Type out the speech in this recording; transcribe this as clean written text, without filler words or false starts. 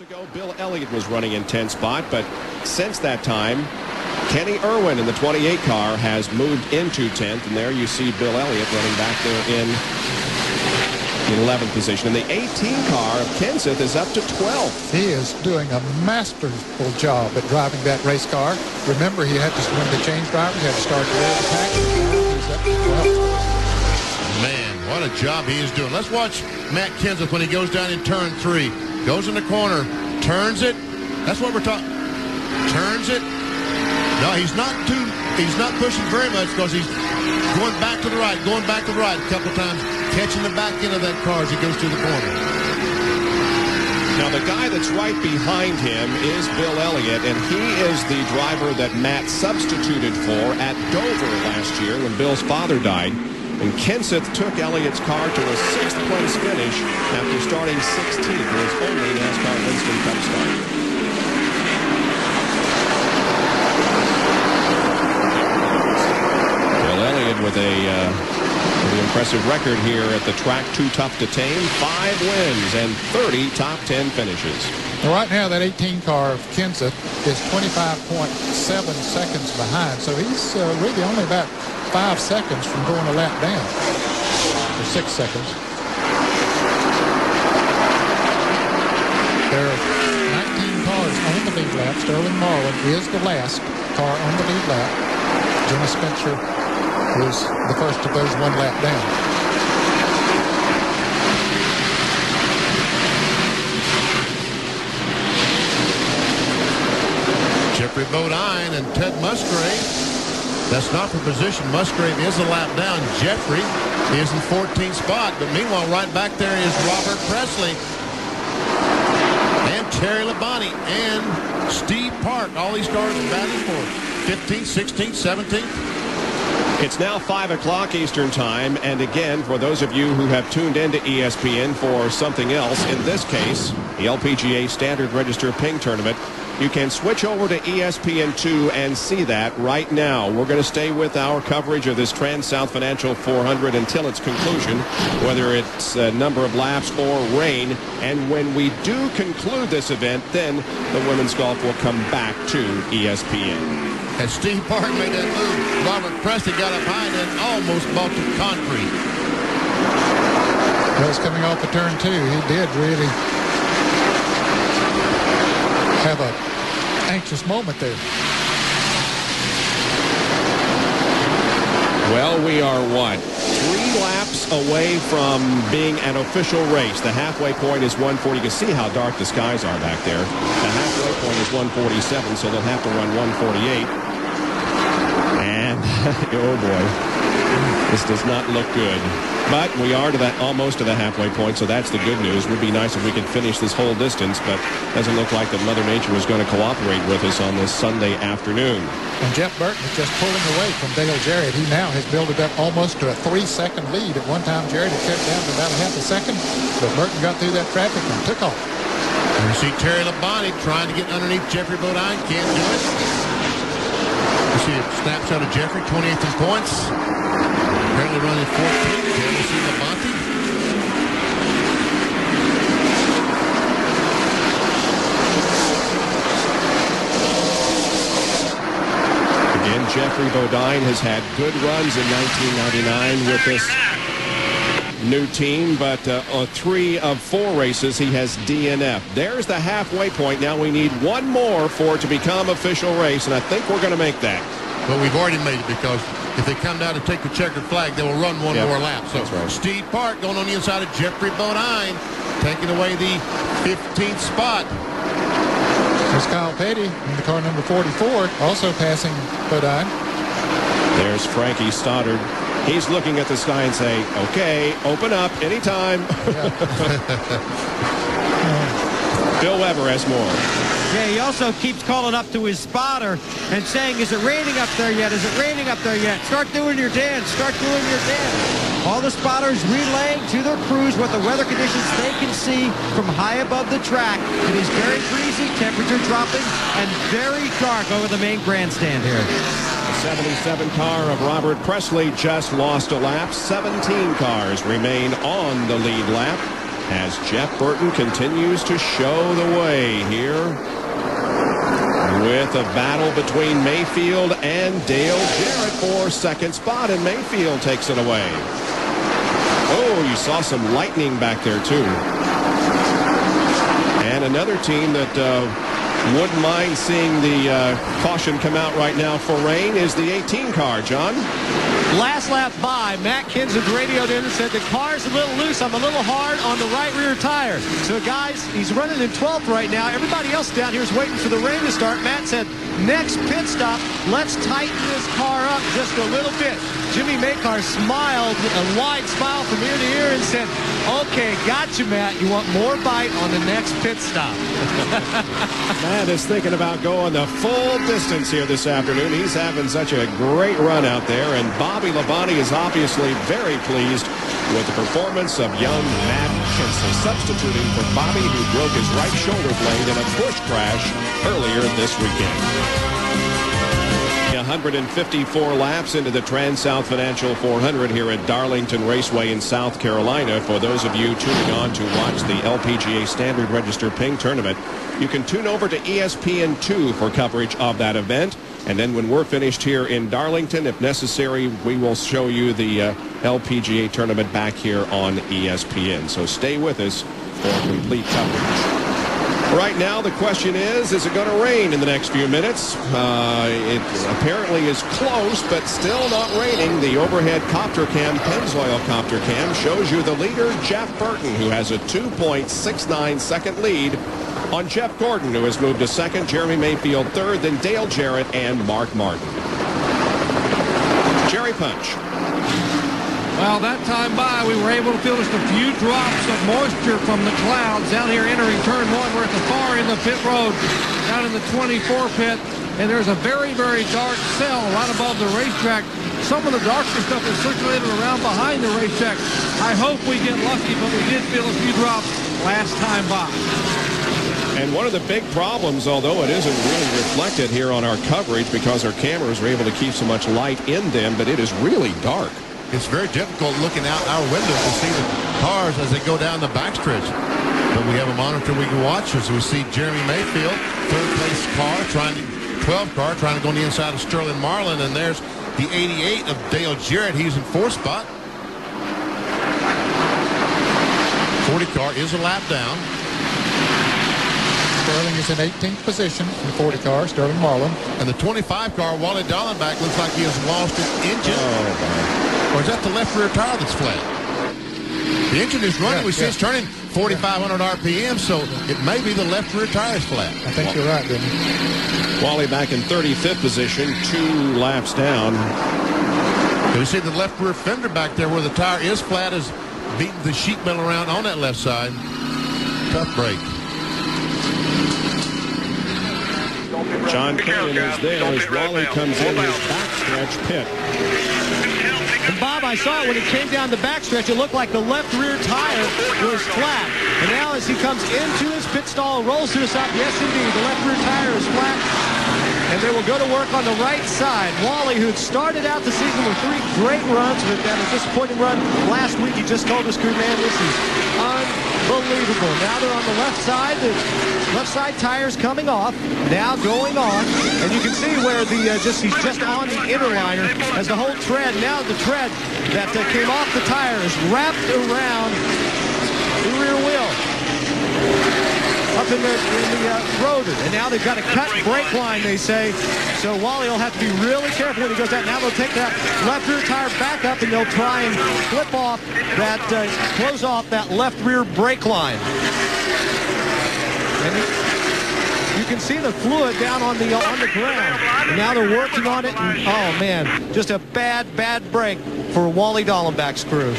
Ago, Bill Elliott was running in 10th spot, but since that time, Kenny Irwin in the 28 car has moved into 10th, and there you see Bill Elliott running back there in 11th position. And the 18 car of Kenseth is up to 12th. He is doing a masterful job at driving that race car. Remember, he had to, when they changed drivers, he had to start the rear of the pack. He's up to 12th. Man, what a job he is doing. Let's watch Matt Kenseth when he goes down in turn 3. Goes in the corner, turns it. That's what we're talking. Turns it. No, he's not pushing very much because he's going back to the right, a couple times, catching the back end of that car as he goes through the corner. Now, the guy that's right behind him is Bill Elliott, and he is the driver that Matt substituted for at Dover last year when Bill's father died. And Kenseth took Elliott's car to a 6th place finish after starting 16th in his only NASCAR Winston Cup start. Bill Elliott with an impressive record here at the track, too tough to tame. 5 wins and 30 top 10 finishes. Well, right now, that 18 car of Kenseth is 25.7 seconds behind, so he's really only about 5 seconds from going a lap down, or 6 seconds. There are 19 cars on the lead lap. Sterling Marlin is the last car on the lead lap. Jenna Spencer was the first of those 1 lap down. Jeffrey Bodine and Ted Musgrave. That's not for position. Musgrave is a lap down. Jeffrey is in 14th spot. But meanwhile, right back there is Robert Presley and Terry Labonte and Steve Park. All these cars battling for 15th, 16th, 17th. It's now 5 o'clock Eastern time. And again, for those of you who have tuned into ESPN for something else, in this case, the LPGA Standard Register Ping Tournament, you can switch over to ESPN2 and see that right now. We're going to stay with our coverage of this TranSouth Financial 400 until its conclusion, whether it's a number of laps or rain. And when we do conclude this event, then the women's golf will come back to ESPN. And Steve Park made that move. Robert Presley got up high and then almost bumped the concrete. Well, he's coming off the turn 2. He did really have a anxious moment there. Well, we are what? 3 laps away from being an official race. The halfway point is 140. You can see how dark the skies are back there. The halfway point is 147, so they'll have to run 148. And, oh boy, this does not look good. But we are to that, almost to the halfway point, so that's the good news. It would be nice if we could finish this whole distance, but doesn't look like that Mother Nature is going to cooperate with us on this Sunday afternoon. And Jeff Burton is just pulling away from Dale Jarrett. He now has built it up almost to a 3-second lead. At one time, Jarrett had cut down to about half a second, but Burton got through that traffic and took off. And you see Terry Labonte trying to get underneath Jeffrey Bodine. Can't do it. You see a snapshot of Jeffrey, 28th in points. Apparently running 14th. Here we see Labonte. Again, Jeffrey Bodine has had good runs in 1999 with this new team, but 3 of 4 races he has DNF. There's the halfway point. Now we need 1 more for it to become official race, and I think we're going to make that. But we've already made it because if they come down to take the checkered flag, they will run 1 more lap. So that's right. Steve Park going on the inside of Jeffrey Bodine, taking away the 15th spot. There's Kyle Petty in the car number 44, also passing Bodine. There's Frankie Stoddard. He's looking at the sky and saying, okay, open up anytime. Bill Weber has more. Yeah, he also keeps calling up to his spotter and saying, is it raining up there yet? Is it raining up there yet? Start doing your dance. Start doing your dance. All the spotters relaying to their crews what the weather conditions they can see from high above the track. It is very breezy, temperature dropping, and very dark over the main grandstand here. The 77 car of Robert Presley just lost a lap. 17 cars remain on the lead lap. as Jeff Burton continues to show the way here with a battle between Mayfield and Dale Jarrett for second spot, and Mayfield takes it away. Oh, you saw some lightning back there too. And another team that wouldn't mind seeing the caution come out right now for rain is the 18 car, John. Last lap by, Matt Kenseth radioed in and said the car's a little loose. I'm a little hard on the right rear tire. So, guys, he's running in 12th right now. Everybody else down here is waiting for the rain to start. Matt said, next pit stop, let's tighten this car up just a little bit. Jimmy Makar smiled, a wide smile from ear to ear, and said, okay, gotcha, Matt. You want more bite on the next pit stop. Matt is thinking about going the full distance here this afternoon. He's having such a great run out there, and Bobby Labonte is obviously very pleased with the performance of young Matt Kenseth, substituting for Bobby, who broke his right shoulder blade in a bush crash earlier this weekend. 154 laps into the TranSouth Financial 400 here at Darlington Raceway in South Carolina. For those of you tuning on to watch the LPGA Standard Register Ping Tournament, you can tune over to ESPN2 for coverage of that event. And then when we're finished here in Darlington, if necessary, we will show you the LPGA tournament back here on ESPN. So stay with us for complete coverage. Right now, the question is it going to rain in the next few minutes? It apparently is close, but still not raining. The overhead copter cam, Pennzoil copter cam, shows you the leader, Jeff Burton, who has a 2.69 second lead on Jeff Gordon, who has moved to second, Jeremy Mayfield third, then Dale Jarrett and Mark Martin. Jerry Punch. Well, that time by, we were able to feel just a few drops of moisture from the clouds down here entering turn one. We're at the far end of pit road, down in the 24 pit, and there's a very, very dark cell right above the racetrack. Some of the darker stuff is circulated around behind the racetrack. I hope we get lucky, but we did feel a few drops last time by. And one of the big problems, although it isn't really reflected here on our coverage because our cameras are able to keep so much light in them, but it is really dark. It's very difficult looking out our window to see the cars as they go down the backstretch. But we have a monitor we can watch as we see Jeremy Mayfield, third place car, 12 car, trying to go on the inside of Sterling Marlin. And there's the 88 of Dale Jarrett. He's in fourth spot. 40 car is a lap down. Sterling is in 18th position in the 40 car, Sterling Marlin. And the 25 car, Wally Dallenbach, looks like he has lost his engine. Or is that the left rear tire that's flat? The engine is running. We see it's turning 4,500 RPM, so it may be the left rear tire is flat. I think you're right, Denny. Wally back in 35th position, 2 laps down. You see the left rear fender back there where the tire is flat is beating the sheet metal around on that left side. Tough break. John Cannon is there as Wally comes in his backstretch pit. And Bob, I saw it when he came down the backstretch. It looked like the left rear tire was flat. And now as he comes into his pit stall, rolls to the side, yes indeed, the left rear tire is flat. And they will go to work on the right side. Wally, who had started out the season with 3 great runs, with that a disappointing run last week, he just told us, crew, man, this is unbelievable. Now they're on the left side. The left side tire's coming off. Now going on. And you can see where the he's just on the inner liner as the whole tread, now the tread that came off the tire is wrapped around the rear wheel. Up in the rotor. And now they've got a cut brake line, they say. So Wally will have to be really careful when he goes out. Now they'll take that left rear tire back up and they'll try and flip off that, close off that left rear brake line. And you can see the fluid down on the ground. And now they're working on it. And, oh, man, just a bad break for Wally Dallenbach's crew.